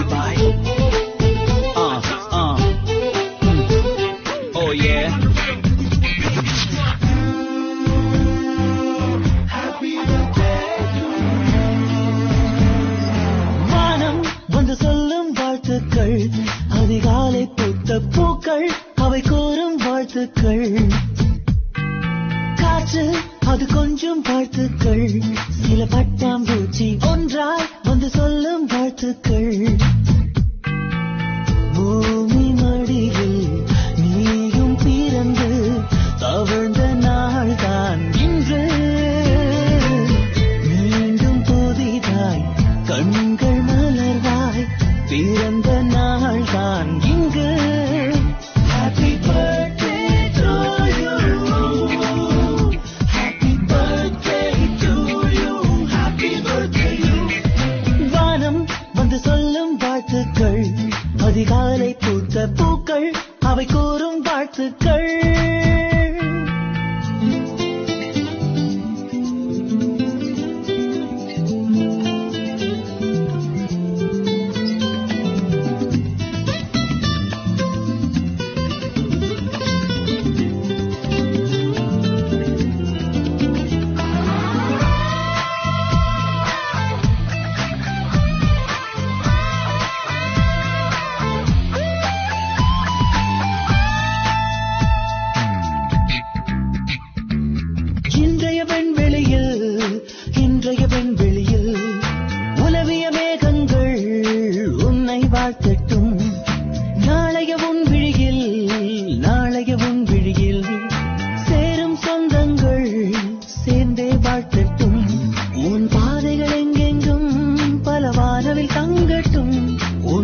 Booty Boy. Oh yeah. Happy birthday to you. வானம் வந்து சொல்லும் வாழ்த்துக்கள், அதிகாலை பூத்த பூக்கள் அவை கூறும் வாழ்த்துக்கள். காற்று அது கொஞ்சம் வாழ்த்துக்கள், சில பட்டாம்பூச்சி ஒன்றாய் வந்து சொல்லும் வாழ்த்துக்கள். பூமி மடியில் நீயும் பிறந்து தவழ்ந்த நாள்தான் இன்று. மீண்டும் புதிதாய் கண்கள் மலர்வாய் பிறந்த நாள்தான் இங்கு. Happy birthday to you. Happy birthday to you. Happy birthday you. வானம் வந்து சொல்லும் வாழ்த்துக்கள், அதிகாலை பூத்த பூக்கள் அவை கூறும் வாழ்த்துக்கள்.